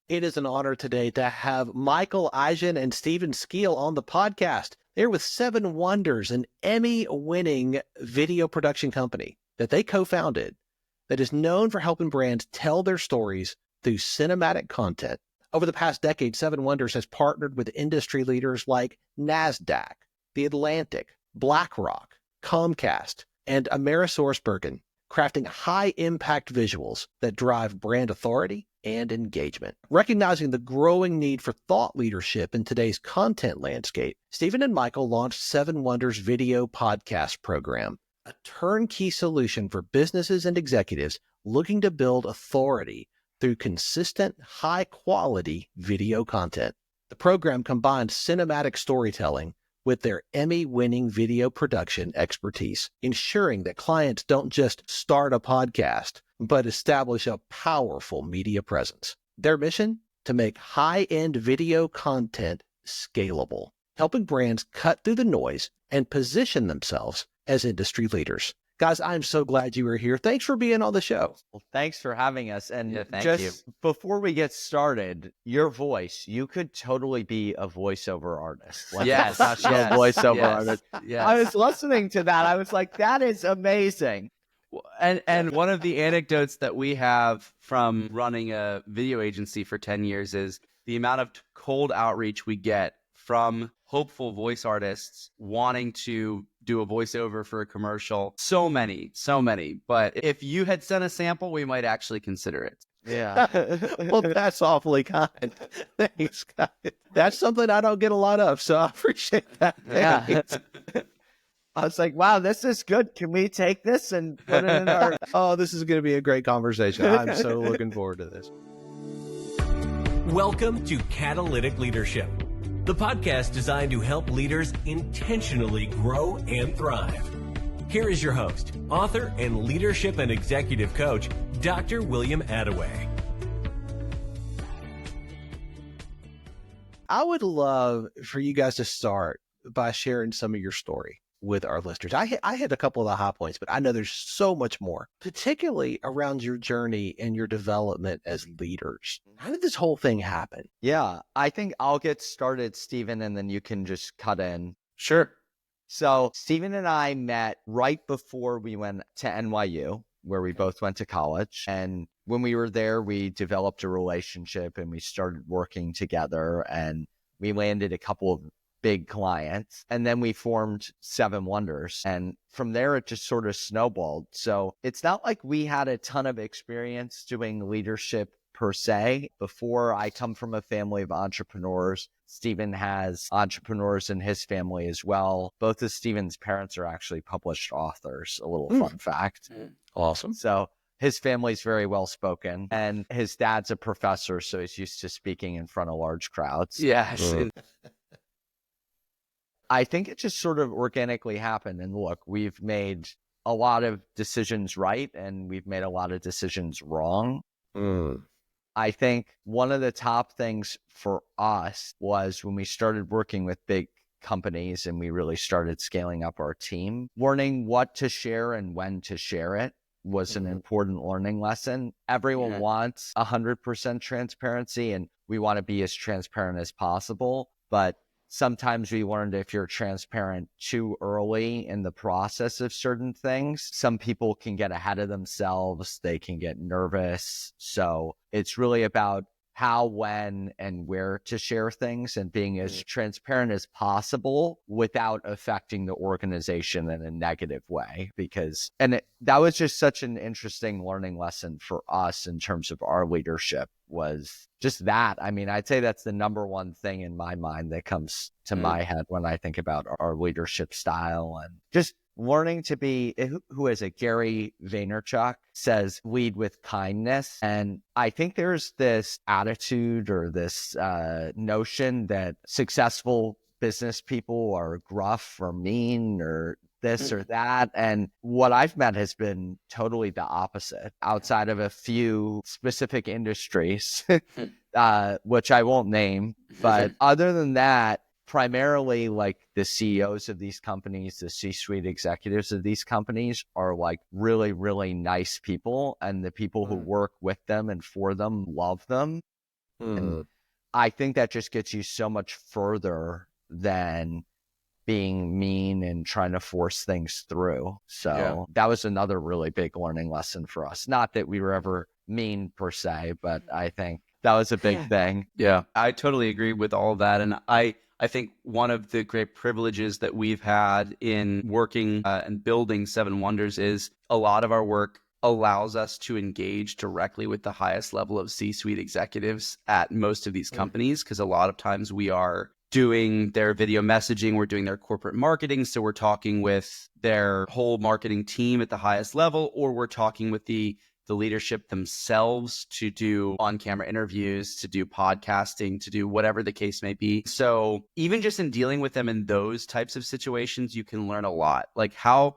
It is an honor today to have Michael Ayjian and Stephen Skeel on the podcast. They're with Seven Wonders, an Emmy-winning video production company that they co-founded that is known for helping brands tell their stories through cinematic content. Over the past decade, Seven Wonders has partnered with industry leaders like NASDAQ, The Atlantic, BlackRock, Comcast, and AmerisourceBergen, crafting high-impact visuals that drive brand authority and engagement. Recognizing the growing need for thought leadership in today's content landscape, Stephen and Michael launched Seven Wonders Video Podcast Program, a turnkey solution for businesses and executives looking to build authority through consistent, high-quality video content. The program combines cinematic storytelling with their Emmy-winning video production expertise, ensuring that clients don't just start a podcast, but establish a powerful media presence. Their mission? To make high-end video content scalable, helping brands cut through the noise and position themselves as industry leaders. Guys, I'm so glad you were here. Thanks for being on the show. Well, thanks for having us. And thank you. Before we get started, your voice, you could totally be a voiceover artist. Like Yes, a professional yes, voiceover yes, artist. yes. I was listening to that. I was like, that is amazing. And one of the anecdotes that we have from running a video agency for 10 years is the amount of cold outreach we get from hopeful voice artists wanting to do a voiceover for a commercial. So many. But if you had sent a sample, we might actually consider it. Yeah. Well, that's awfully kind. Thanks, guys. That's something I don't get a lot of, so I appreciate that. Yeah. I was like, wow, this is good. Can we take this and put it in our... Oh, this is going to be a great conversation. I'm so looking forward to this. Welcome to Catalytic Leadership, the podcast designed to help leaders intentionally grow and thrive. Here is your host, author, and leadership and executive coach, Dr. William Attaway. I would love for you guys to start by sharing some of your story with our listeners. I hit a couple of the high points, but I know there's so much more, particularly around your journey and your development as leaders. How did this whole thing happen? Yeah, I think I'll get started, Stephen, and then you can just cut in. Sure. So Stephen and I met right before we went to NYU, where we both went to college. And when we were there, we developed a relationship and we started working together, and we landed a couple of big clients, and then we formed Seven Wonders. And from there, it just sort of snowballed. So it's not like we had a ton of experience doing leadership per se. Before, I come from a family of entrepreneurs. Stephen has entrepreneurs in his family as well. Both of Stephen's parents are actually published authors, a little fun fact. Awesome. So his family's very well spoken, and his dad's a professor, so he's used to speaking in front of large crowds. Yes. I think it just sort of organically happened. And look, we've made a lot of decisions right, and we've made a lot of decisions wrong. I think one of the top things for us was when we started working with big companies and we really started scaling up our team, learning what to share and when to share it was an important learning lesson. Everyone wants 100% transparency, and we want to be as transparent as possible. But sometimes we learned if you're transparent too early in the process of certain things, some people can get ahead of themselves. They can get nervous. So it's really about how, when, and where to share things, and being as transparent as possible without affecting the organization in a negative way. That was just such an interesting learning lesson for us in terms of our leadership, was just that. I mean, I'd say that's the number one thing in my mind that comes to my head when I think about our leadership style, and just learning to be, who is it? Gary Vaynerchuk says, lead with kindness. And I think there's this attitude or this notion that successful business people are gruff or mean or this or that. And what I've met has been totally the opposite, outside of a few specific industries, which I won't name. But other than that, primarily like the CEOs of these companies, the C-suite executives of these companies are like really, really nice people. And the people who work with them and for them love them. And I think that just gets you so much further than being mean and trying to force things through. So that was another really big learning lesson for us. Not that we were ever mean per se, but I think that was a big thing. Yeah, I totally agree with all of that. And I think one of the great privileges that we've had in working and building Seven Wonders is a lot of our work allows us to engage directly with the highest level of C-suite executives at most of these companies, because a lot of times we are doing their video messaging, we're doing their corporate marketing, so we're talking with their whole marketing team at the highest level, or we're talking with the leadership themselves to do on-camera interviews, to do podcasting, to do whatever the case may be. So even just in dealing with them in those types of situations, you can learn a lot, like how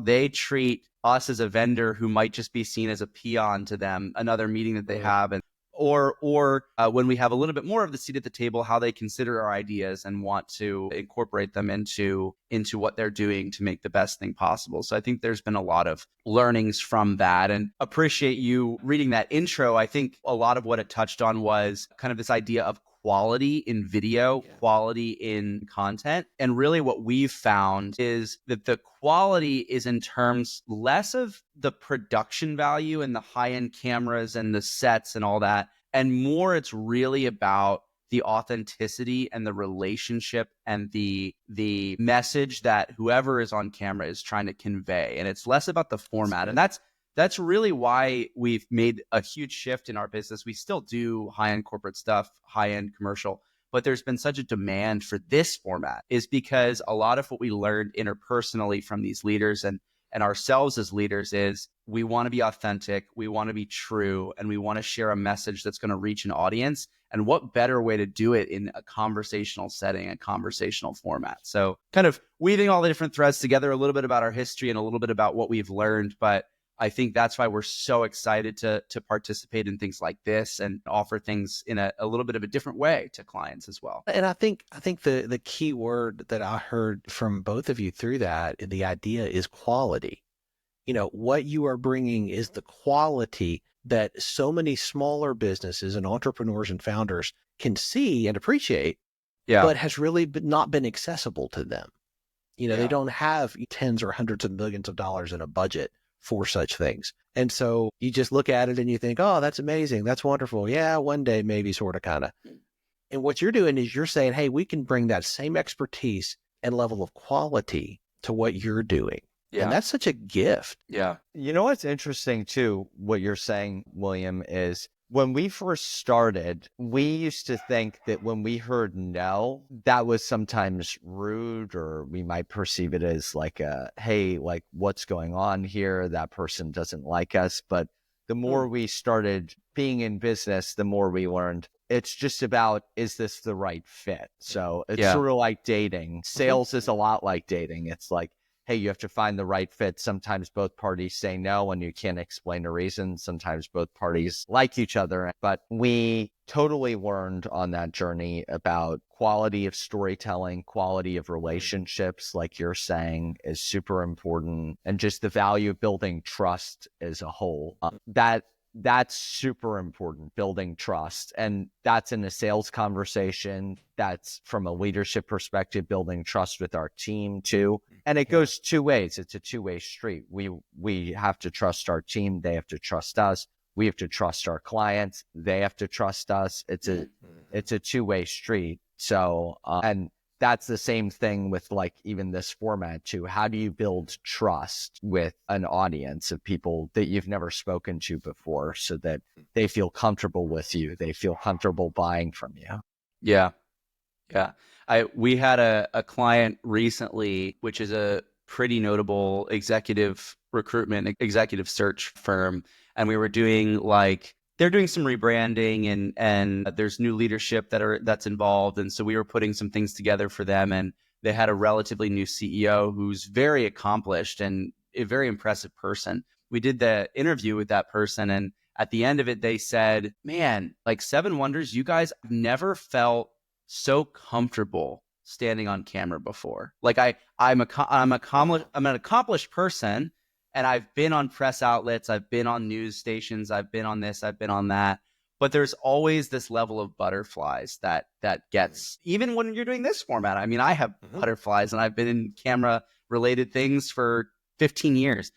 they treat us as a vendor who might just be seen as a peon to them, another meeting that they have, and or when we have a little bit more of the seat at the table, how they consider our ideas and want to incorporate them into what they're doing to make the best thing possible. So I think there's been a lot of learnings from that, and appreciate you reading that intro. I think a lot of what it touched on was kind of this idea of quality in video, quality in content. And really what we've found is that the quality is in terms less of the production value and the high-end cameras and the sets and all that, and more it's really about the authenticity and the relationship and the message that whoever is on camera is trying to convey. And it's less about the format. And that's really why we've made a huge shift in our business. We still do high-end corporate stuff, high-end commercial, but there's been such a demand for this format, is because a lot of what we learned interpersonally from these leaders and ourselves as leaders is we want to be authentic, we want to be true, and we want to share a message that's going to reach an audience. And what better way to do it in a conversational setting, a conversational format? So kind of weaving all the different threads together, a little bit about our history and a little bit about what we've learned. But I think that's why we're so excited to participate in things like this and offer things in a little bit of a different way to clients as well. And I think the key word that I heard from both of you through that, the idea is quality. You know, what you are bringing is the quality that so many smaller businesses and entrepreneurs and founders can see and appreciate, but has really not been accessible to them. You know, they don't have tens or hundreds of millions of dollars in a budget for such things. And so you just look at it and you think, oh, that's amazing. That's wonderful. Yeah, one day, maybe, sort of, kind of. And what you're doing is you're saying, hey, we can bring that same expertise and level of quality to what you're doing. Yeah. And that's such a gift. Yeah. You know what's interesting too, what you're saying, William, is when we first started, we used to think that when we heard no, that was sometimes rude, or we might perceive it as like hey, like what's going on here? That person doesn't like us. But the more we started being in business, the more we learned it's just about, is this the right fit? So it's sort of like dating. Sales is a lot like dating. It's like, hey, you have to find the right fit. Sometimes both parties say no and you can't explain the reason. Sometimes both parties like each other. But we totally learned on that journey about quality of storytelling, quality of relationships, like you're saying, is super important. And just the value of building trust as a whole. That's super important, building trust. And that's in a sales conversation. That's from a leadership perspective, building trust with our team too. And it goes two ways. It's a two-way street. We have to trust our team. They have to trust us. We have to trust our clients. They have to trust us. It's a two-way street. So, and that's the same thing with like even this format too. How do you build trust with an audience of people that you've never spoken to before so that they feel comfortable with you? They feel comfortable buying from you. Yeah. Yeah. We had a client recently, which is a pretty notable executive recruitment, executive search firm. And we were doing they're doing some rebranding and there's new leadership that's involved. And so we were putting some things together for them, and they had a relatively new CEO who's very accomplished and a very impressive person. We did the interview with that person, and at the end of it, they said, man, like Seven Wonders, you guys, I've never felt so comfortable standing on camera before. Like I'm an accomplished person, and I've been on press outlets, I've been on news stations, I've been on this, I've been on that. but there's always this level of butterflies that gets, even when you're doing this format. I mean, I have butterflies, and I've been in camera related things for 15 years.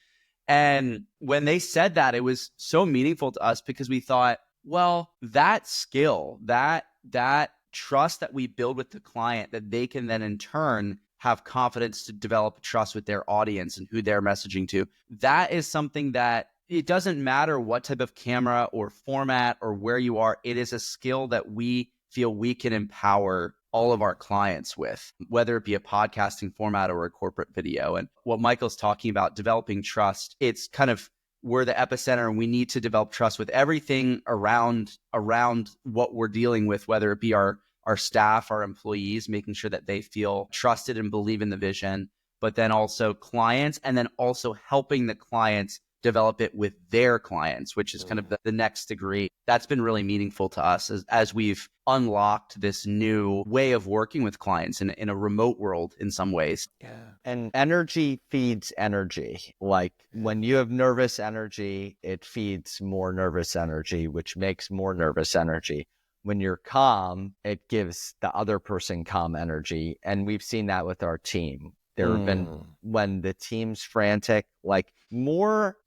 And when they said that, it was so meaningful to us because we thought, well, that skill, that trust that we build with the client, that they can then in turn have confidence to develop trust with their audience and who they're messaging to. That is something that it doesn't matter what type of camera or format or where you are. It is a skill that we feel we can empower all of our clients with, whether it be a podcasting format or a corporate video. And what Michael's talking about, developing trust, it's kind of, we're the epicenter, and we need to develop trust with everything around what we're dealing with, whether it be our staff, our employees, making sure that they feel trusted and believe in the vision, but then also clients, and then also helping the clients develop it with their clients, which is kind of the next degree. That's been really meaningful to us as we've unlocked this new way of working with clients in a remote world in some ways. Yeah. And energy feeds energy. Like when you have nervous energy, it feeds more nervous energy, which makes more nervous energy. When you're calm, it gives the other person calm energy. And we've seen that with our team. There have been, when the team's frantic, like more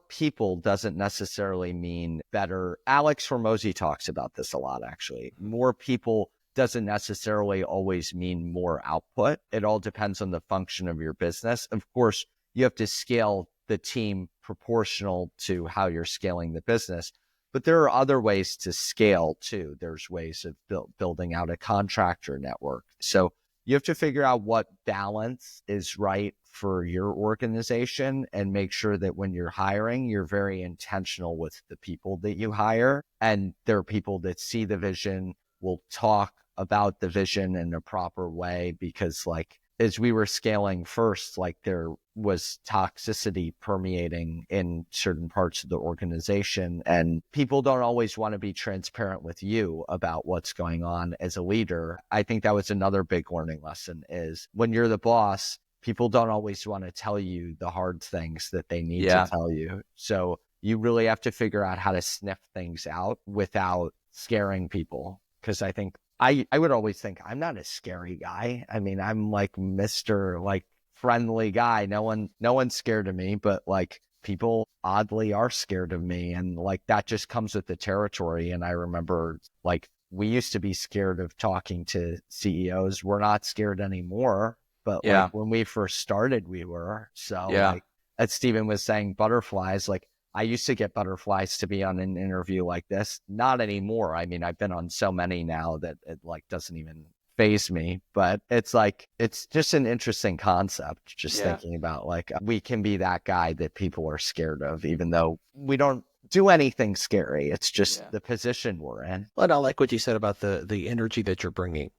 people doesn't necessarily mean better. Alex Hormozy talks about this a lot, actually. More people doesn't necessarily always mean more output. It all depends on the function of your business. Of course, you have to scale the team proportional to how you're scaling the business. But there are other ways to scale too. There's ways of building out a contractor network. So you have to figure out what balance is right for your organization and make sure that when you're hiring, you're very intentional with the people that you hire. And there are people that see the vision, will talk about the vision in a proper way, because like, as we were scaling first, like there was toxicity permeating in certain parts of the organization, and people don't always want to be transparent with you about what's going on as a leader. I think that was another big learning lesson, is when you're the boss, people don't always want to tell you the hard things that they need to tell you. So you really have to figure out how to sniff things out without scaring people. Because I think I would always think I'm not a scary guy. I mean, I'm like Mr. like friendly guy. No one's scared of me, but like people oddly are scared of me. And like that just comes with the territory. And I remember like we used to be scared of talking to CEOs. We're not scared anymore. But like when we first started, we were. So like as Stephen was saying, butterflies, like I used to get butterflies to be on an interview like this. Not anymore. I mean, I've been on so many now that it like doesn't even faze me, but it's like, it's just an interesting concept. Just thinking about like, we can be that guy that people are scared of, even though we don't do anything scary. It's just the position we're in. Well, I like what you said about the energy that you're bringing.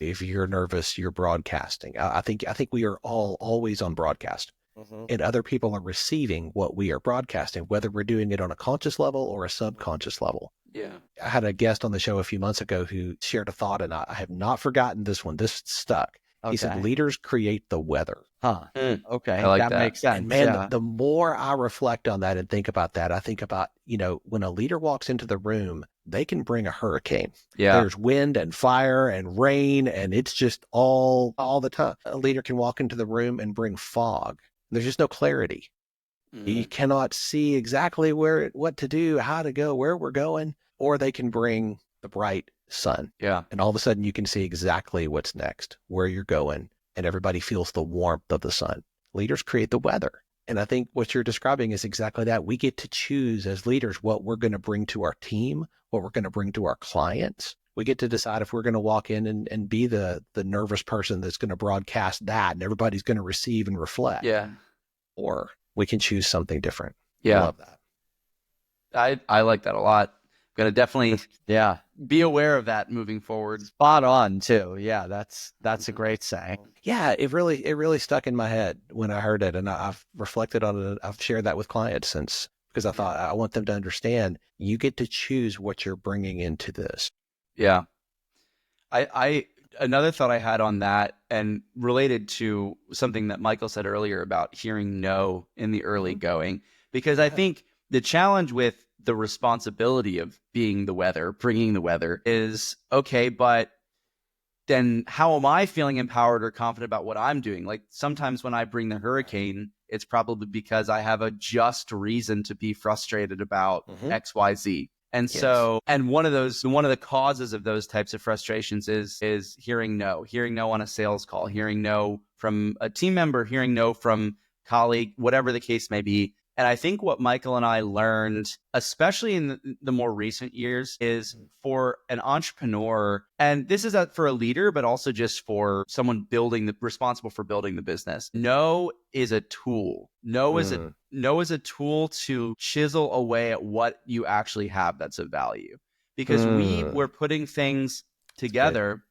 If you're nervous, you're broadcasting. I think we are all always on broadcast. And other people are receiving what we are broadcasting, whether we're doing it on a conscious level or a subconscious level. I had a guest on the show a few months ago who shared a thought, and I have not forgotten this one. This stuck. He said, leaders create the weather. Okay. I like that. Makes sense. And man, the more I reflect on that and think about that, I think about, when a leader walks into the room, they can bring a hurricane. There's wind and fire and rain, and it's just all the time. A leader can walk into the room and bring fog. There's just no clarity. You cannot see exactly what to do, how to go, where we're going, or they can bring the bright sun. And all of a sudden you can see exactly what's next, where you're going, and everybody feels the warmth of the sun. Leaders create the weather. And I think what you're describing is exactly that. We get to choose as leaders what we're going to bring to our team, what we're going to bring to our clients. We get to decide if we're going to walk in and be the nervous person that's going to broadcast that, and everybody's going to receive and reflect. Or we can choose something different. I love that. I like that a lot. I'm going to definitely be aware of that moving forward. Spot on too. Yeah, that's a great saying. Yeah, it really stuck in my head when I heard it, and I've reflected on it. I've shared that with clients since, because I thought I want them to understand you get to choose what you're bringing into this. I another thought I had on that, and related to something that Michael said earlier about hearing no in the early going, because I think the challenge with the responsibility of being the weather, bringing the weather is, okay, but then how am I feeling empowered or confident about what I'm doing? Like sometimes when I bring the hurricane, it's probably because I have a just reason to be frustrated about X, Y, Z. And so, and one of the causes of those types of frustrations is hearing no on a sales call, hearing no from a team member, hearing no from colleague, whatever the case may be. And I think what Michael and I learned, especially in the more recent years, is for an entrepreneur, and this is for a leader, but also just for someone responsible for building the business. No is a tool. No is a tool to chisel away at what you actually have that's of value. Because we were putting things together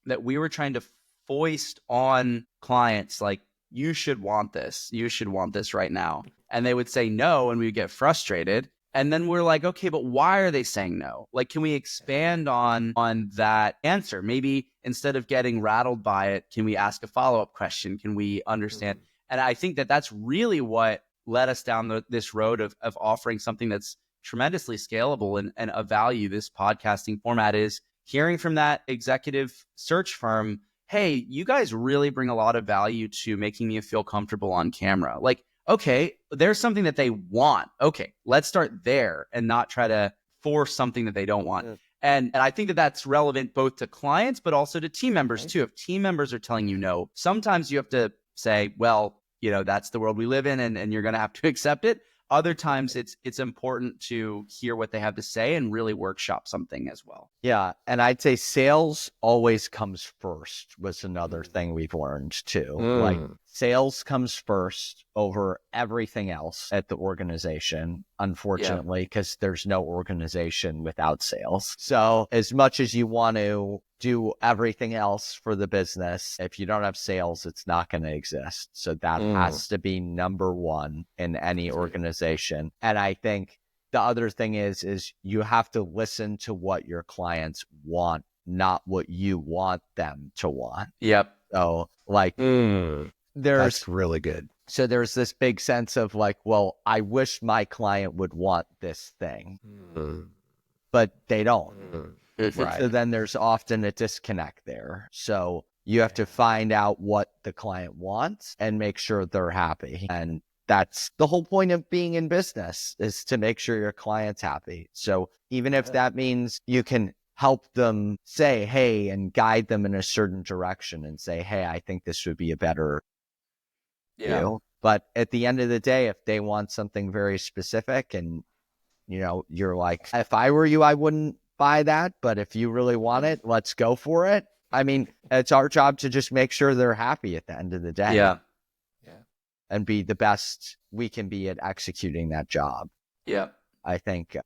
that we were trying to foist on clients, like, you should want this. You should want this right now. And they would say no, and we would get frustrated. And then we're like, okay, but why are they saying no? Like, can we expand on that answer? Maybe instead of getting rattled by it, can we ask a follow-up question? Can we understand? And I think that that's really what led us down this road of offering something that's tremendously scalable and of value. This podcasting format is hearing from that executive search firm, hey, you guys really bring a lot of value to making me feel comfortable on camera. Like, okay, there's something that they want. Okay, let's start there and not try to force something that they don't want. And I think that that's relevant both to clients, but also to team members too. If team members are telling you no, sometimes you have to say, well, that's the world we live in, and you're going to have to accept it. Other times it's important to hear what they have to say and really workshop something as well. Yeah. And I'd say sales always comes first was another thing we've learned too. Like sales comes first over everything else at the organization, unfortunately, because there's no organization without sales. So as much as you want to do everything else for the business, if you don't have sales, it's not going to exist. So that has to be number one in any organization. And I think the other thing is you have to listen to what your clients want, not what you want them to want. Yep. So like that's really good. So there's this big sense of like, well, I wish my client would want this thing, but they don't. Right. So then there's often a disconnect there. So you have to find out what the client wants and make sure they're happy. And that's the whole point of being in business, is to make sure your client's happy. So even if that means you can help them say, hey, and guide them in a certain direction and say, hey, I think this would be a better deal. But at the end of the day, if they want something very specific and, you're like, if I were you, I wouldn't buy that. But if you really want it, let's go for it. I mean, it's our job to just make sure they're happy at the end of the day. Yeah. And be the best we can be at executing that job. Yeah. I think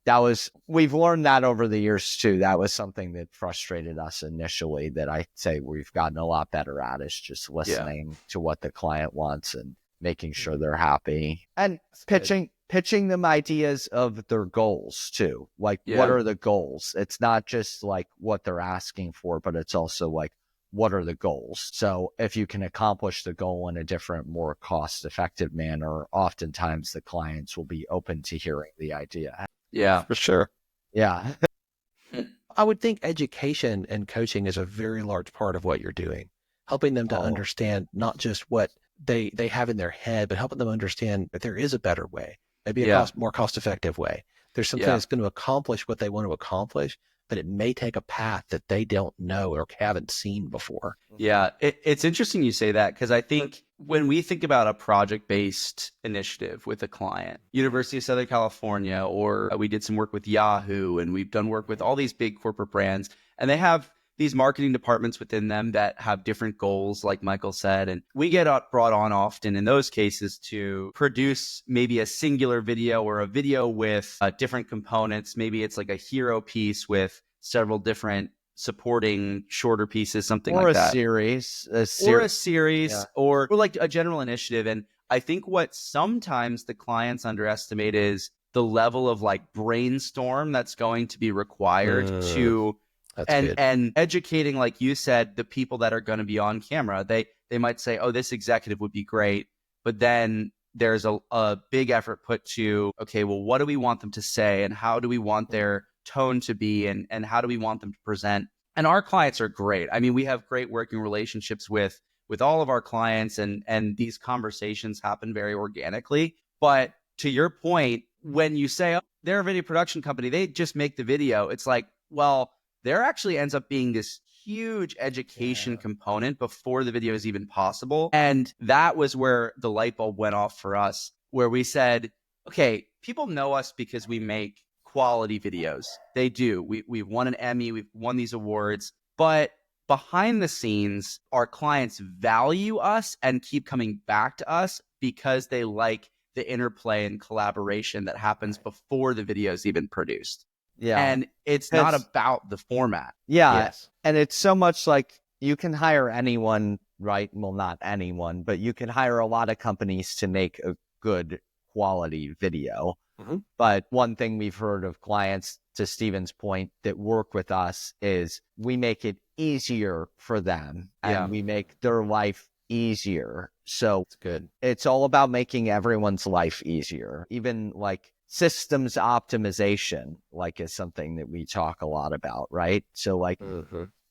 we've learned that over the years too. That was something that frustrated us initially that I'd say we've gotten a lot better at, is just listening to what the client wants and making sure they're happy and pitching them ideas of their goals too. Like, what are the goals? It's not just like what they're asking for, but it's also like, what are the goals? So if you can accomplish the goal in a different, more cost-effective manner, oftentimes the clients will be open to hearing the idea. Yeah, For sure. Yeah. I would think education and coaching is a very large part of what you're doing, helping them to understand not just what they have in their head, but helping them understand that there is a better way, maybe a more cost-effective way. There's something that's going to accomplish what they want to accomplish, but it may take a path that they don't know or haven't seen before. Yeah, it's interesting you say that, because I think when we think about a project-based initiative with a client, University of Southern California, or we did some work with Yahoo, and we've done work with all these big corporate brands, and they have these marketing departments within them that have different goals, like Michael said, and we get brought on often in those cases to produce maybe a singular video or a video with different components. Maybe it's like a hero piece with several different supporting shorter pieces, something like that. Or a series, or like a general initiative. And I think what sometimes the clients underestimate is the level of like brainstorm that's going to be required to and educating, like you said, the people that are going to be on camera. They might say, oh, this executive would be great, but then there's a big effort put to, okay, well, what do we want them to say and how do we want their tone to be and how do we want them to present? And our clients are great. I mean, we have great working relationships with all of our clients, and these conversations happen very organically. But to your point, when you say, oh, they're a video production company, they just make the video, it's like, well, there actually ends up being this huge education component before the video is even possible. And that was where the light bulb went off for us, where we said, okay, people know us because we make quality videos. They do. We've won an Emmy, we've won these awards, but behind the scenes, our clients value us and keep coming back to us because they like the interplay and collaboration that happens before the video is even produced. Yeah. And it's not about the format. Yeah. Yes. And it's so much like you can hire anyone, right? Well, not anyone, but you can hire a lot of companies to make a good quality video. Mm-hmm. But one thing we've heard of clients, to Steven's point, that work with us is we make it easier for them and we make their life easier. So It's good. it's all about making everyone's life easier. Even like systems optimization, like, is something that we talk a lot about, right? So like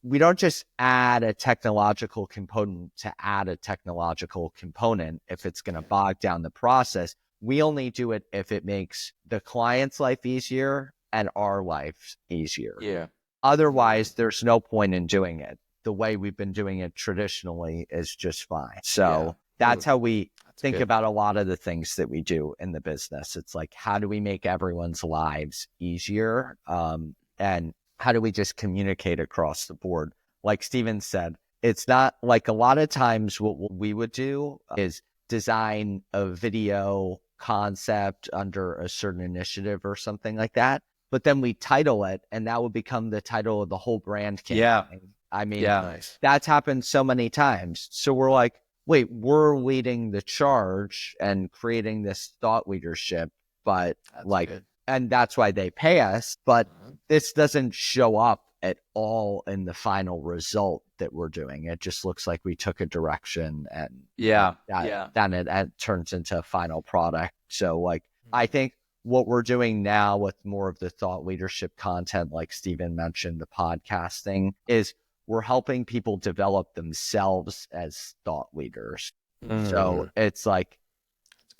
we don't just add a technological component to add a technological component if it's going to bog down the process. We only do it if it makes the client's life easier and our life easier. Yeah. Otherwise, there's no point in doing it. The way we've been doing it traditionally is just fine. So that's how we think good. about a lot of the things that we do in the business. It's like, how do we make everyone's lives easier? And how do we just communicate across the board? Like Steven said, it's not like a lot of times what we would do is design a video concept under a certain initiative or something like that. But then we title it and that would become the title of the whole brand campaign. Yeah. I mean, Nice. that's happened so many times. So we're like, wait, we're leading the charge and creating this thought leadership, but Good. and that's why they pay us. But this doesn't show up at all in the final result that we're doing. It just looks like we took a direction and then it turns into a final product. So like, I think what we're doing now with more of the thought leadership content, like Steven mentioned, the podcasting, is we're helping people develop themselves as thought leaders. So it's like,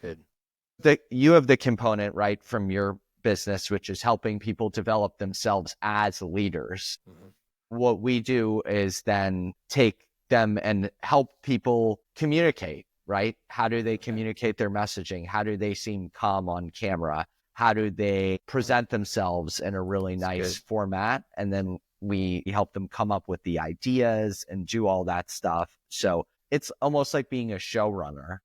That's good. you have the component, right, from your business, which is helping people develop themselves as leaders. What we do is then take them and help people communicate, right? How do they communicate their messaging? How do they seem calm on camera? How do they present themselves in a really nice format? And then we help them come up with the ideas and do all that stuff. So it's almost like being a showrunner.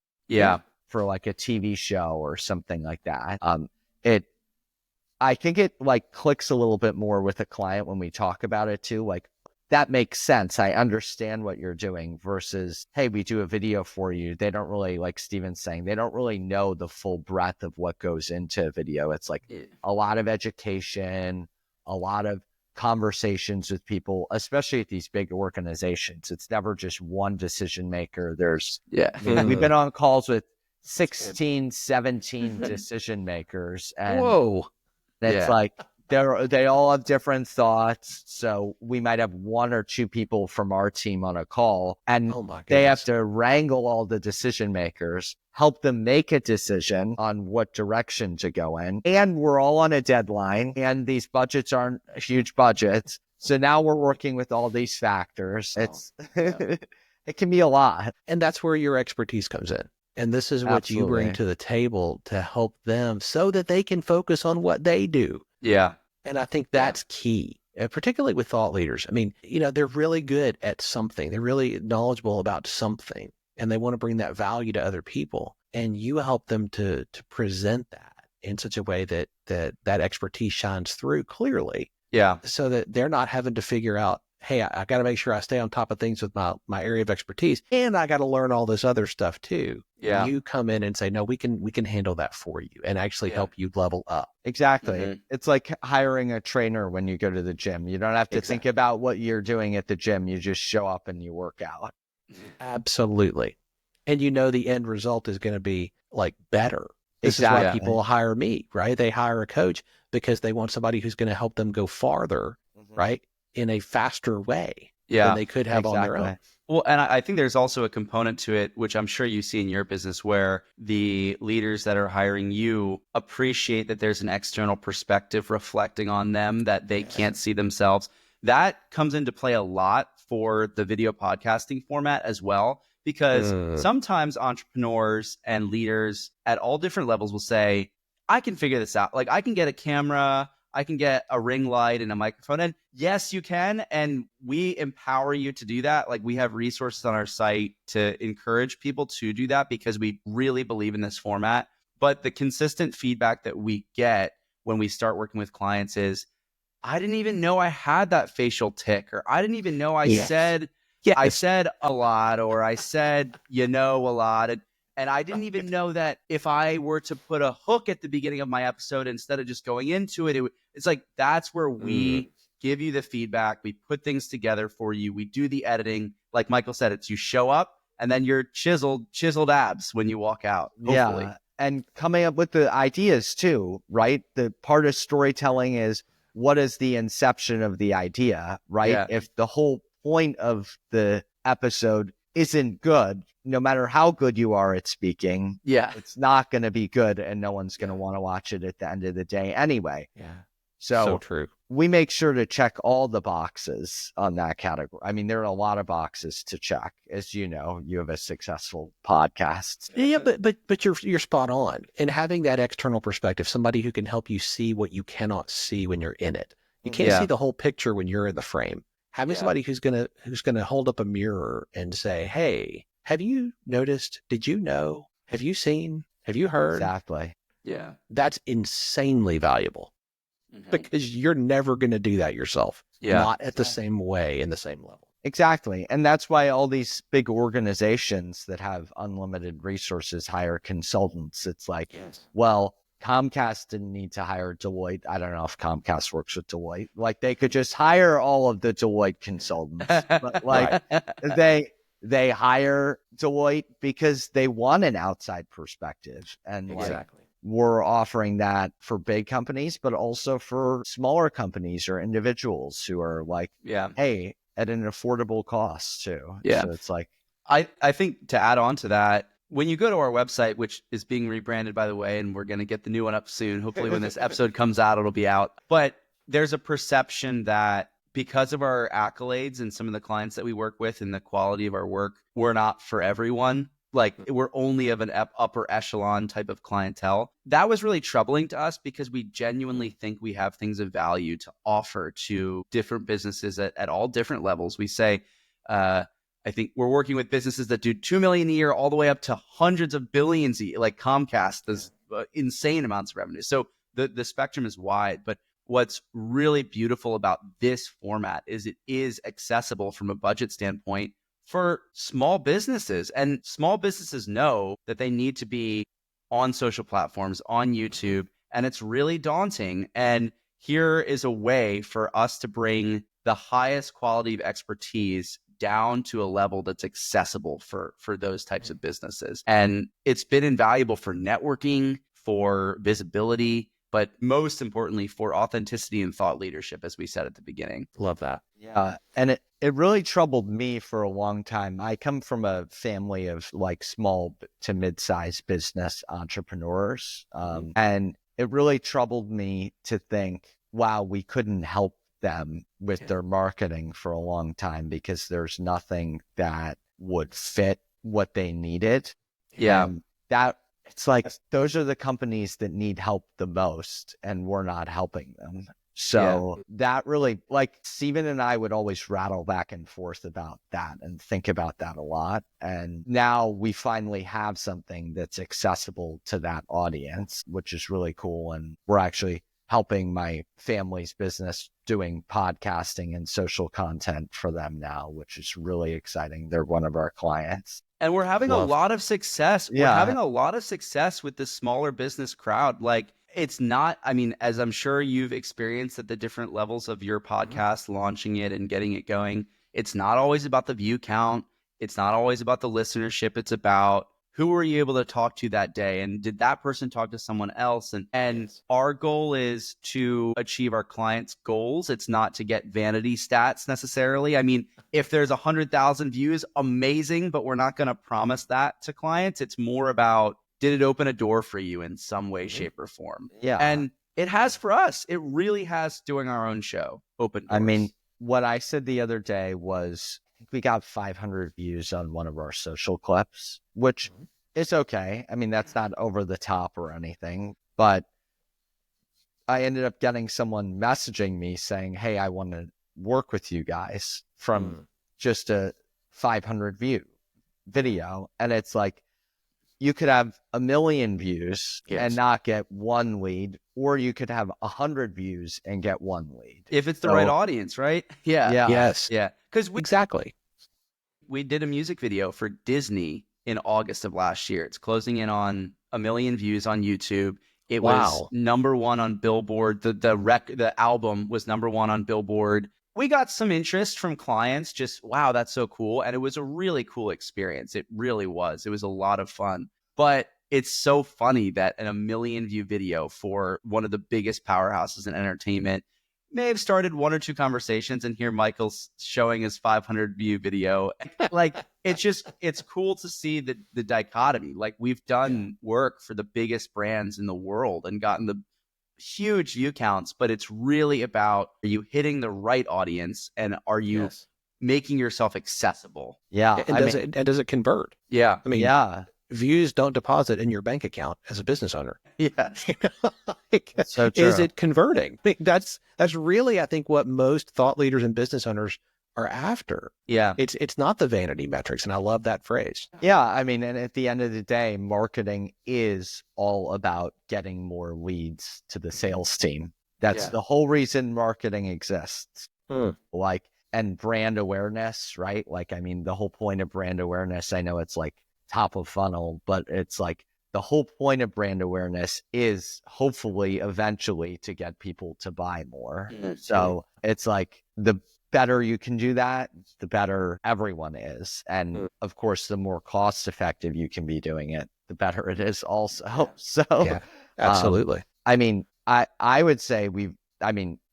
For like a TV show or something like that. I think it like clicks a little bit more with a client when we talk about it too. Like, that makes sense. I understand what you're doing versus, hey, we do a video for you. They don't really, like Steven's saying, they don't really know the full breadth of what goes into a video. It's like a lot of education, a lot of conversations with people, especially at these big organizations. It's never just one decision maker. We've been on calls with 16, 17 decision makers. And it's like, they all have different thoughts. So we might have one or two people from our team on a call, and they have to wrangle all the decision makers, help them make a decision on what direction to go in. And we're all on a deadline, and these budgets aren't huge budgets. So now we're working with all these factors. It can be a lot. And that's where your expertise comes in. And this is what you bring to the table to help them so that they can focus on what they do. And I think that's key, particularly with thought leaders. I mean, they're really good at something. They're really knowledgeable about something, and they want to bring that value to other people. And you help them to present that in such a way that expertise shines through clearly. So that they're not having to figure out, hey, I got to make sure I stay on top of things with my area of expertise, and I got to learn all this other stuff too. You come in and say, no, we can handle that for you and actually help you level up. Exactly. It's like hiring a trainer when you go to the gym. You don't have to think about what you're doing at the gym. You just show up and you work out. Absolutely. And the end result is going to be like better. This is why Exactly. people hire me, right? They hire a coach because they want somebody who's going to help them go farther, right? In a faster way than they could have on their own. Well, and I think there's also a component to it, which I'm sure you see in your business, where the leaders that are hiring you appreciate that there's an external perspective reflecting on them that they can't see themselves. That comes into play a lot for the video podcasting format as well, because sometimes entrepreneurs and leaders at all different levels will say, I can figure this out. Like, I can get a camera, I can get a ring light and a microphone. And yes, you can. And we empower you to do that. Like, we have resources on our site to encourage people to do that because we really believe in this format. But the consistent feedback that we get when we start working with clients is, I didn't even know I had that facial tick, or I didn't even know I said a lot, or I said, a lot. And I didn't even know that if I were to put a hook at the beginning of my episode instead of just going into it, it's like, that's where we give you the feedback. We put things together for you. We do the editing. Like Michael said, it's you show up and then you're chiseled abs when you walk out. Hopefully. Yeah. And coming up with the ideas too, right? The part of storytelling is, what is the inception of the idea, right? Yeah. If the whole point of the episode isn't good, no matter how good you are at speaking, it's not going to be good, and no one's going to want to watch it at the end of the day anyway. Yeah. So true. We make sure to check all the boxes on that category. I mean, there are a lot of boxes to check. As you know, you have a successful podcast. Yeah, but you're spot on. And having that external perspective, somebody who can help you see what you cannot see when you're in it. You can't see the whole picture when you're in the frame. Having somebody who's gonna hold up a mirror and say, "Hey, have you noticed? Did you know? Have you seen? Have you heard?" Exactly. Yeah. That's insanely valuable because you're never going to do that yourself. Not at the same way, in the same level. Exactly. And that's why all these big organizations that have unlimited resources hire consultants. It's like, well, Comcast didn't need to hire Deloitte. I don't know if Comcast works with Deloitte. Like, they could just hire all of the Deloitte consultants. But like they hire Deloitte because they want an outside perspective. And we're offering that for big companies, but also for smaller companies or individuals who are like, hey, at an affordable cost too. Yeah. So it's like, I think to add on to that, when you go to our website, which is being rebranded, by the way, and we're going to get the new one up soon. Hopefully when this episode comes out, it'll be out. But there's a perception that because of our accolades and some of the clients that we work with and the quality of our work, we're not for everyone. Like, we're only of an upper echelon type of clientele. That was really troubling to us because we genuinely think we have things of value to offer to different businesses at all different levels. We say, I think we're working with businesses that do 2 million a year all the way up to hundreds of billions, like Comcast does insane amounts of revenue. So the spectrum is wide, but what's really beautiful about this format is it is accessible from a budget standpoint for small businesses. And small businesses know that they need to be on social platforms, on YouTube, and it's really daunting. And here is a way for us to bring the highest quality of expertise down to a level that's accessible for those types of businesses. And it's been invaluable for networking, for visibility, but most importantly for authenticity and thought leadership, as we said at the beginning. Love that. Yeah. And it really troubled me for a long time. I come from a family of like small to mid-sized business entrepreneurs. And it really troubled me to think, wow, we couldn't help them with their marketing for a long time because there's nothing that would fit what they needed. Yeah. That it's like, those are the companies that need help the most, and we're not helping them. So that really, like, Steven and I would always rattle back and forth about that and think about that a lot. And now we finally have something that's accessible to that audience, which is really cool. And we're actually helping my family's business doing podcasting and social content for them now, which is really exciting. They're one of our clients. And we're having a lot of success. We're having a lot of success with the smaller business crowd. Like, it's not, I mean, as I'm sure you've experienced at the different levels of your podcast, launching it and getting it going, it's not always about the view count. It's not always about the listenership. It's about who were you able to talk to that day? And did that person talk to someone else? And our goal is to achieve our clients' goals. It's not to get vanity stats necessarily. I mean, if there's 100,000 views, amazing, but we're not going to promise that to clients. It's more about, did it open a door for you in some way, shape, or form? Yeah. And it has for us. It really has, doing our own show, open doors. I mean, what I said the other day was we got 500 views on one of our social clips, which is okay. I mean, that's not over the top or anything, but I ended up getting someone messaging me saying, hey, I want to work with you guys from just a 500 view video. And it's like, you could have 1 million views and not get one lead, or you could have 100 views and get one lead. If it's the right audience, right? Yeah. Yes. Yeah. Because Exactly. we did a music video for Disney in August of last year. It's closing in on 1 million views on YouTube. It was #1 on Billboard. The album was #1 on Billboard. We got some interest from clients, just, wow, that's so cool. And it was a really cool experience. It really was. It was a lot of fun. But it's so funny that in 1 million view video for one of the biggest powerhouses in entertainment may have started 1 or 2 conversations, and here Michael's showing his 500 view video. Like, it's cool to see the dichotomy. Like, we've done work for the biggest brands in the world and gotten the huge view counts, but it's really about, are you hitting the right audience, and are you making yourself accessible? Yeah. And does it convert? Yeah. I mean, views don't deposit in your bank account as a business owner. Yeah. That's so true. Is it converting? I mean, that's really, I think, what most thought leaders and business owners are after. Yeah. It's not the vanity metrics, and I love that phrase. Yeah, I mean, and at the end of the day, marketing is all about getting more leads to the sales team. That's the whole reason marketing exists. Like, and brand awareness, right? Like, I mean, the whole point of brand awareness, I know it's like top of funnel, but it's like the whole point of brand awareness is hopefully eventually to get people to buy more. So it's like, the better you can do that, the better everyone is. And of course, the more cost effective you can be doing it, the better it is also. So Yeah, absolutely. I mean, I would say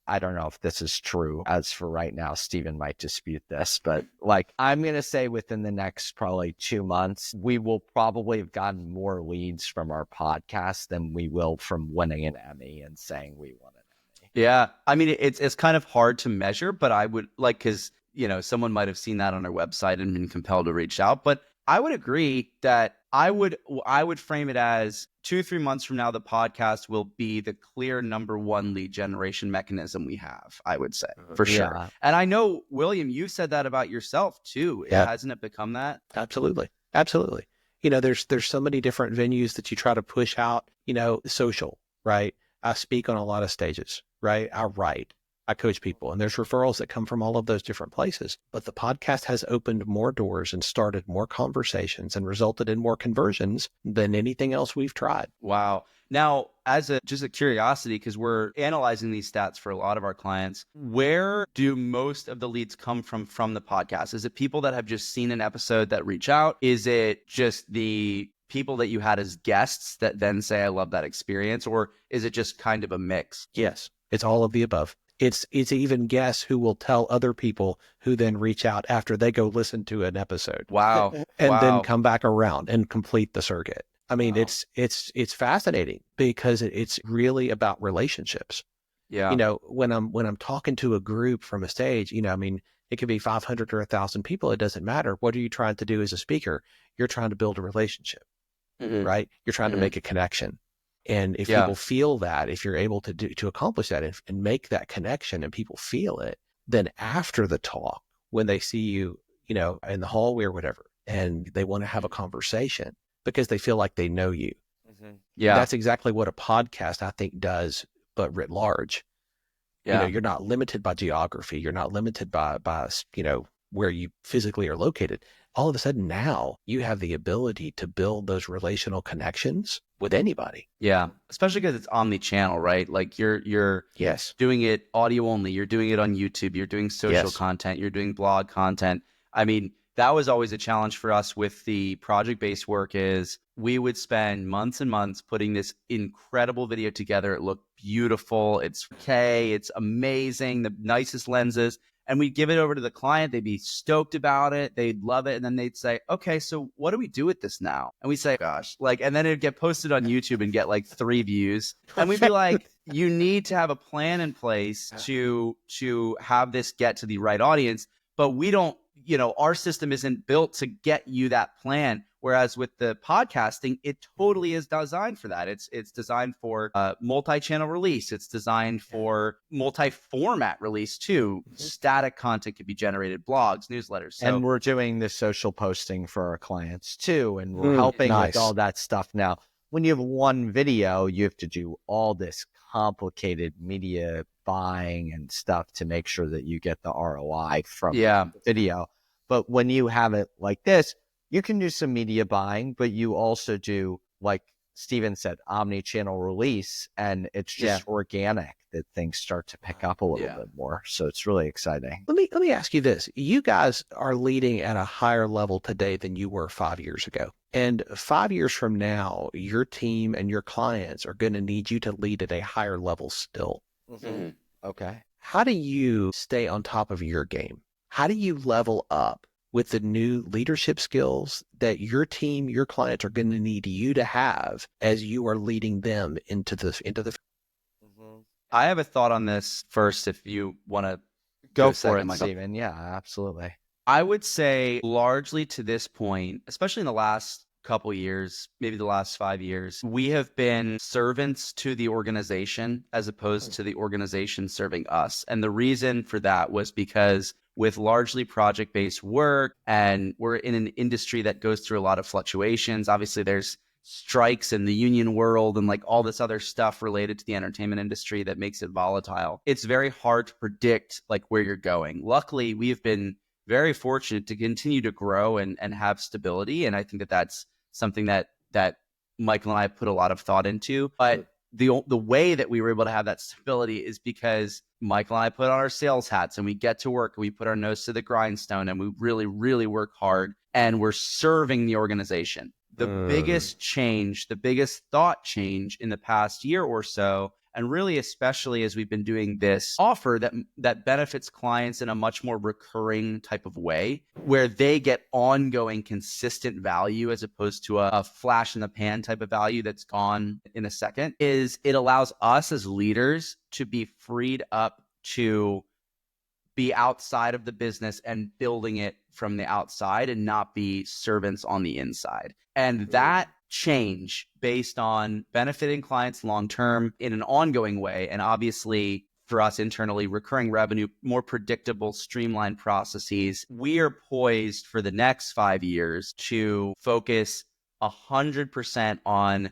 I don't know if this is true. As for right now, Stephen might dispute this, but like, I'm going to say within the next probably 2 months, we will probably have gotten more leads from our podcast than we will from winning an Emmy and saying we won an Emmy. Yeah. I mean, it's kind of hard to measure, but I would like, because, someone might have seen that on our website and been compelled to reach out. But I would agree that I would frame it as 2-3 months from now, the podcast will be the clear #1 lead generation mechanism we have, I would say, for sure. Yeah. And I know, William, you said that about yourself too. Yeah. Hasn't it become that? Absolutely. There's so many different venues that you try to push out, social, right? I speak on a lot of stages, right? I write, I coach people, and there's referrals that come from all of those different places. But the podcast has opened more doors and started more conversations and resulted in more conversions than anything else we've tried. Wow. Now, just a curiosity, because we're analyzing these stats for a lot of our clients, where do most of the leads come from the podcast? Is it people that have just seen an episode that reach out? Is it just the people that you had as guests that then say, I love that experience? Or is it just kind of a mix? Yes, it's all of the above. It's even guests who will tell other people who then reach out after they go listen to an episode. Wow. And then come back around and complete the circuit. I mean, it's fascinating because it's really about relationships. Yeah. When I'm talking to a group from a stage, it could be 500 or 1,000 people. It doesn't matter. What are you trying to do as a speaker? You're trying to build a relationship, right? You're trying to make a connection. And if people feel that, if you're able to accomplish that and make that connection and people feel it, then after the talk, when they see you, in the hallway or whatever, and they want to have a conversation because they feel like they know you. Yeah. That's exactly what a podcast, I think, does, but writ large. Yeah. You're not limited by geography. You're not limited by where you physically are located. All of a sudden now you have the ability to build those relational connections with anybody. Yeah. Especially because it's omni-channel, right? Like you're doing it audio only. You're doing it on YouTube. You're doing social content. You're doing blog content. I mean, that was always a challenge for us with the project-based work. Is we would spend months and months putting this incredible video together. It looked beautiful. It's 4K. It's amazing. The nicest lenses. And we'd give it over to the client. They'd be stoked about it. They'd love it. And then they'd say, okay, so what do we do with this now? And we say, gosh, and then it'd get posted on YouTube and get 3 views. And we'd be like, you need to have a plan in place to have this get to the right audience. But we don't, our system isn't built to get you that plan. Whereas with the podcasting, it totally is designed for that. It's designed for multi-channel release. It's designed for multi-format release too. Static content could be generated, blogs, newsletters. So, and we're doing the social posting for our clients too. And we're helping with all that stuff now. When you have one video, you have to do all this complicated media buying and stuff to make sure that you get the ROI from the video. But when you have it like this, you can do some media buying, but you also do, like Steven said, omni-channel release, and it's just organic that things start to pick up a little bit more. So it's really exciting. Let me ask you this. You guys are leading at a higher level today than you were 5 years ago. And 5 years from now, your team and your clients are going to need you to lead at a higher level still. Mm-hmm. Okay. How do you stay on top of your game? How do you level up with the new leadership skills that your team, your clients are going to need you to have as you are leading them into the? Mm-hmm. I have a thought on this first, if you want to go for it, Steven. Yeah, absolutely. I would say largely to this point, especially in the last couple years, maybe the last 5 years, we have been servants to the organization as opposed to the organization serving us. And the reason for that was because with largely project-based work, and we're in an industry that goes through a lot of fluctuations. Obviously, there's strikes in the union world and all this other stuff related to the entertainment industry that makes it volatile. It's very hard to predict where you're going. Luckily, we have been very fortunate to continue to grow and have stability. And I think that that's something that Michael and I put a lot of thought into. But the way that we were able to have that stability is because Michael and I put on our sales hats and we get to work and we put our nose to the grindstone and we really, really work hard and we're serving the organization. The biggest change, the biggest thought change in the past year or so, and really especially as we've been doing this offer that benefits clients in a much more recurring type of way, where they get ongoing consistent value as opposed to a flash in the pan type of value that's gone in a second, is it allows us as leaders to be freed up to be outside of the business and building it from the outside and not be servants on the inside. And that change based on benefiting clients long-term in an ongoing way, and obviously for us internally, recurring revenue, more predictable, streamlined processes, we are poised for the next 5 years to focus 100% on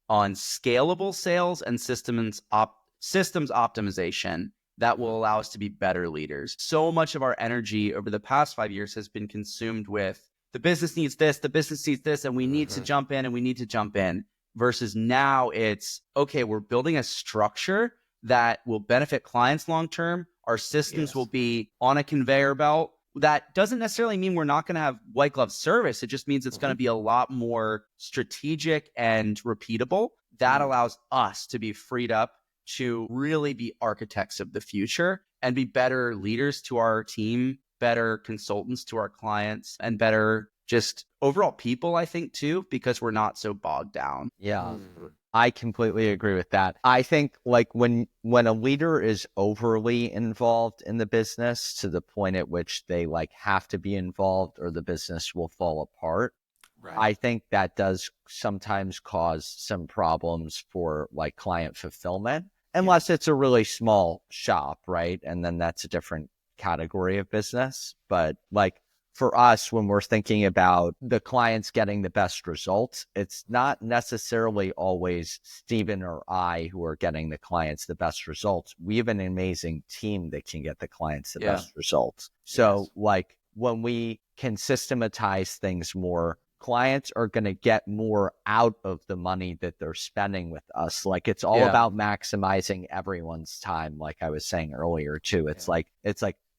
scalable sales and systems optimization that will allow us to be better leaders. So much of our energy over the past 5 years has been consumed with the business needs this, and we need to jump in and we need to jump in. Versus now it's, okay, we're building a structure that will benefit clients long-term. Our systems will be on a conveyor belt. That doesn't necessarily mean we're not going to have white glove service. It just means it's going to be a lot more strategic and repeatable. That allows us to be freed up to really be architects of the future and be better leaders to our team, better consultants to our clients, and better just overall people, I think, too, because we're not so bogged down. Yeah, I completely agree with that. I think when a leader is overly involved in the business to the point at which they have to be involved or the business will fall apart, I think that does sometimes cause some problems for client fulfillment, unless it's a really small shop, right? And then that's a different category of business. But for us, when we're thinking about the clients getting the best results, it's not necessarily always Steven or I who are getting the clients the best results. We have an amazing team that can get the clients the best results. So when we can systematize things more, clients are going to get more out of the money that they're spending with us. It's all about maximizing everyone's time. Like I was saying earlier too, it's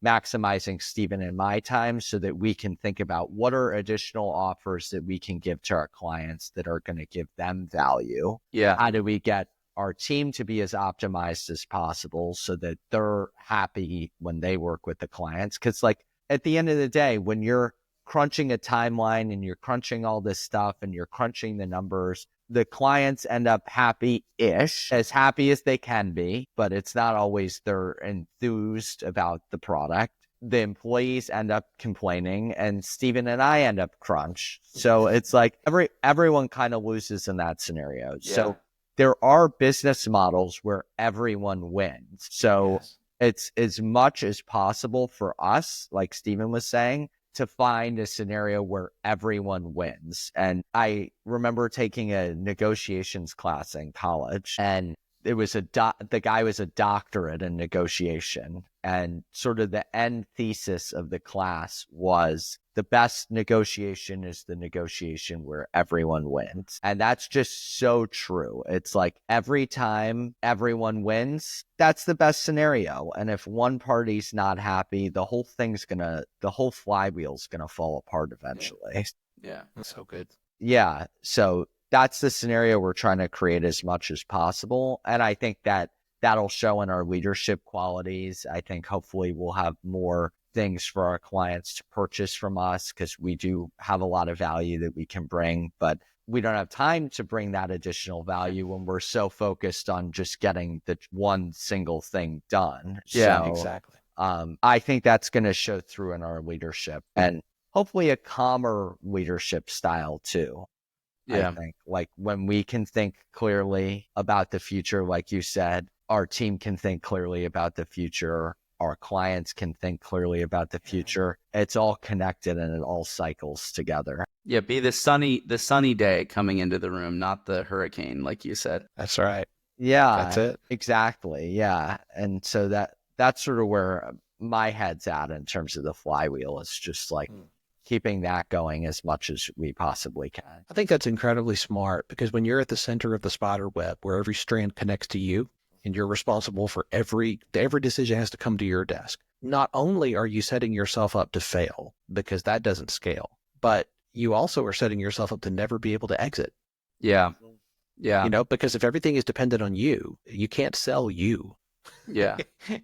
maximizing Stephen and my time so that we can think about what are additional offers that we can give to our clients that are going to give them value. Yeah. How do we get our team to be as optimized as possible so that they're happy when they work with the clients? Because like at the end of the day, when you're crunching a timeline and you're crunching all this stuff and you're crunching the numbers, the clients end up happy-ish, as happy as they can be, but it's not always they're enthused about the product. The employees end up complaining, and Stephen and I end up crunch. So it's like everyone kind of loses in that scenario. Yeah. So there are business models where everyone wins. So it's as much as possible for us, like Stephen was saying, to find a scenario where everyone wins. And I remember taking a negotiations class in college, and it was the guy was a doctorate in negotiation. And sort of the end thesis of the class was the best negotiation is the negotiation where everyone wins. And that's just so true. It's like every time everyone wins, that's the best scenario. And if one party's not happy, the whole flywheel's gonna fall apart eventually. Yeah. That's so good. Yeah. So that's the scenario we're trying to create as much as possible. And I think that'll show in our leadership qualities. I think hopefully we'll have more things for our clients to purchase from us because we do have a lot of value that we can bring, but we don't have time to bring that additional value when we're so focused on just getting the one single thing done. Yeah, So, Exactly. I think that's going to show through in our leadership and hopefully a calmer leadership style too. Yeah. I think like when we can think clearly about the future, like you said, our team can think clearly about the future. Our clients can think clearly about the future. It's all connected and it all cycles together. Yeah. Be the sunny day coming into the room, not the hurricane, like you said. That's right. Yeah, That's it. exactly. Yeah. And so that's sort of where my head's at in terms of the flywheel. It's just like keeping that going as much as we possibly can. I think that's incredibly smart because when you're at the center of the spider web where every strand connects to you and you're responsible for every decision has to come to your desk, not only are you setting yourself up to fail because that doesn't scale, but you also are setting yourself up to never be able to exit. Yeah. Yeah. You know, because if everything is dependent on you, you can't sell you. Yeah.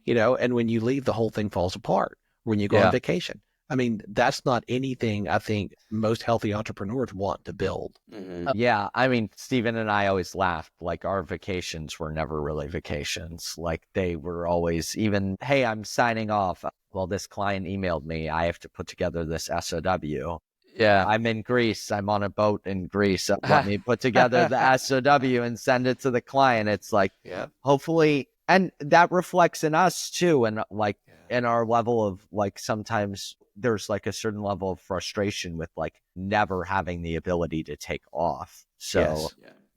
You know, and when you leave, the whole thing falls apart. When you go on vacation, I mean, that's not anything I think most healthy entrepreneurs want to build. Mm-hmm. Yeah. I mean, Stephen and I always laughed, like our vacations were never really vacations. Like they were always even, hey, I'm signing off. Well, this client emailed me. I have to put together this SOW. Yeah. I'm in Greece. I'm on a boat in Greece. Let me put together the SOW and send it to the client. It's like, hopefully, and that reflects in us too. And like in our level of like, sometimes there's like a certain level of frustration with like never having the ability to take off. So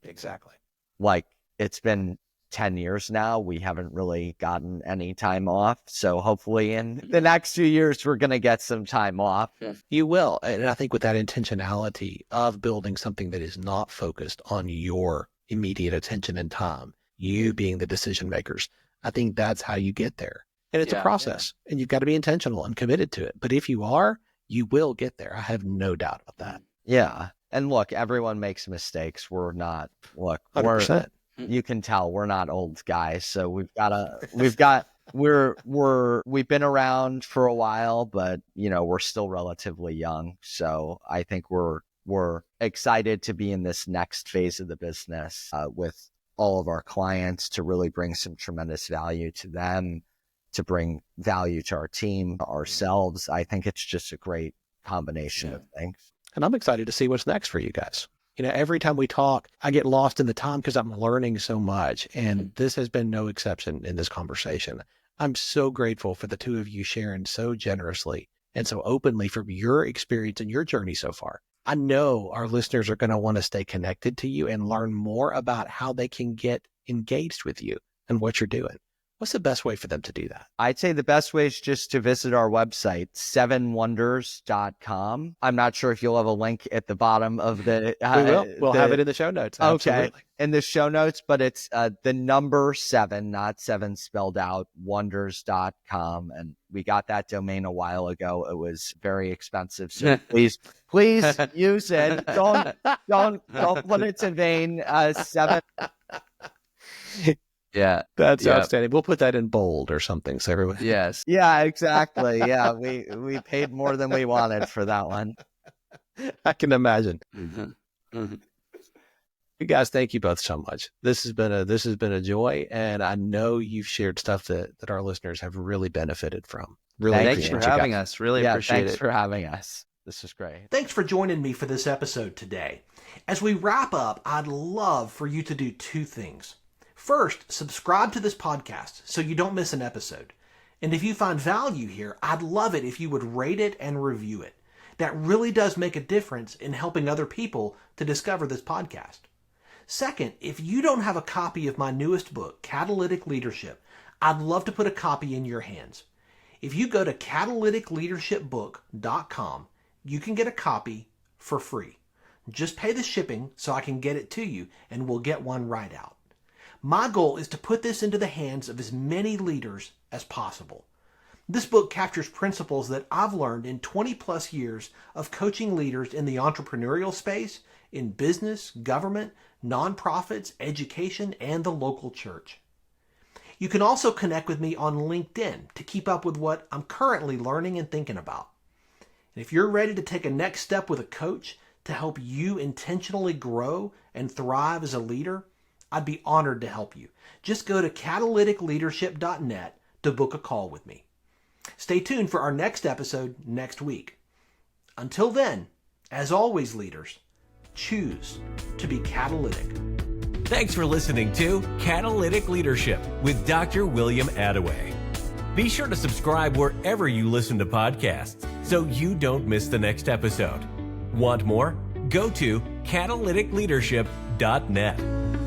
exactly. Like it's been 10 years now. We haven't really gotten any time off. So hopefully in the next few years, we're going to get some time off. You will. And I think with that intentionality of building something that is not focused on your immediate attention and time, you being the decision makers, I think that's how you get there. And it's a process and you've got to be intentional and committed to it. But if you are, you will get there. I have no doubt about that. Yeah. And look, everyone makes mistakes. We're not, look, 100%. You can tell we're not old guys. So we've been around for a while, but you know, we're still relatively young. So I think we're excited to be in this next phase of the business with all of our clients to really bring some tremendous value to them, to bring value to our team, ourselves. I think it's just a great combination of things. And I'm excited to see what's next for you guys. You know, every time we talk, I get lost in the time because I'm learning so much. And this has been no exception in this conversation. I'm so grateful for the two of you sharing so generously and so openly from your experience and your journey so far. I know our listeners are going to want to stay connected to you and learn more about how they can get engaged with you and what you're doing. what's the best way for them to do that? I'd say the best way is just to visit our website, 7wonders.com. I'm not sure if you'll have a link at the bottom of the... We will. We'll have it in the show notes. Absolutely. Okay, in the show notes, but it's the number 7, not 7 spelled out, wonders.com. And we got that domain a while ago. It was very expensive. So please use it. Don't put it to vain. 7. Yeah. That's outstanding. We'll put that in bold or something. So everyone. Yes. Yeah, exactly. Yeah, we paid more than we wanted for that one. I can imagine. Mm-hmm. Mm-hmm. You guys, thank you both so much. This has been a joy, and I know you've shared stuff that our listeners have really benefited from. Really, Thanks for having us. Really appreciate thanks it. for having us. This is great. Thanks for joining me for this episode today. As we wrap up, I'd love for you to do 2 things. First, subscribe to this podcast so you don't miss an episode. And if you find value here, I'd love it if you would rate it and review it. That really does make a difference in helping other people to discover this podcast. Second, if you don't have a copy of my newest book, Catalytic Leadership, I'd love to put a copy in your hands. If you go to catalyticleadershipbook.com, you can get a copy for free. Just pay the shipping so I can get it to you, and we'll get one right out. My goal is to put this into the hands of as many leaders as possible. This book captures principles that I've learned in 20 plus years of coaching leaders in the entrepreneurial space, in business, government, nonprofits, education, and the local church. You can also connect with me on LinkedIn to keep up with what I'm currently learning and thinking about. And if you're ready to take a next step with a coach to help you intentionally grow and thrive as a leader, I'd be honored to help you. Just go to catalyticleadership.net to book a call with me. Stay tuned for our next episode next week. Until then, as always, leaders, choose to be catalytic. Thanks for listening to Catalytic Leadership with Dr. William Attaway. Be sure to subscribe wherever you listen to podcasts so you don't miss the next episode. Want more? Go to catalyticleadership.net.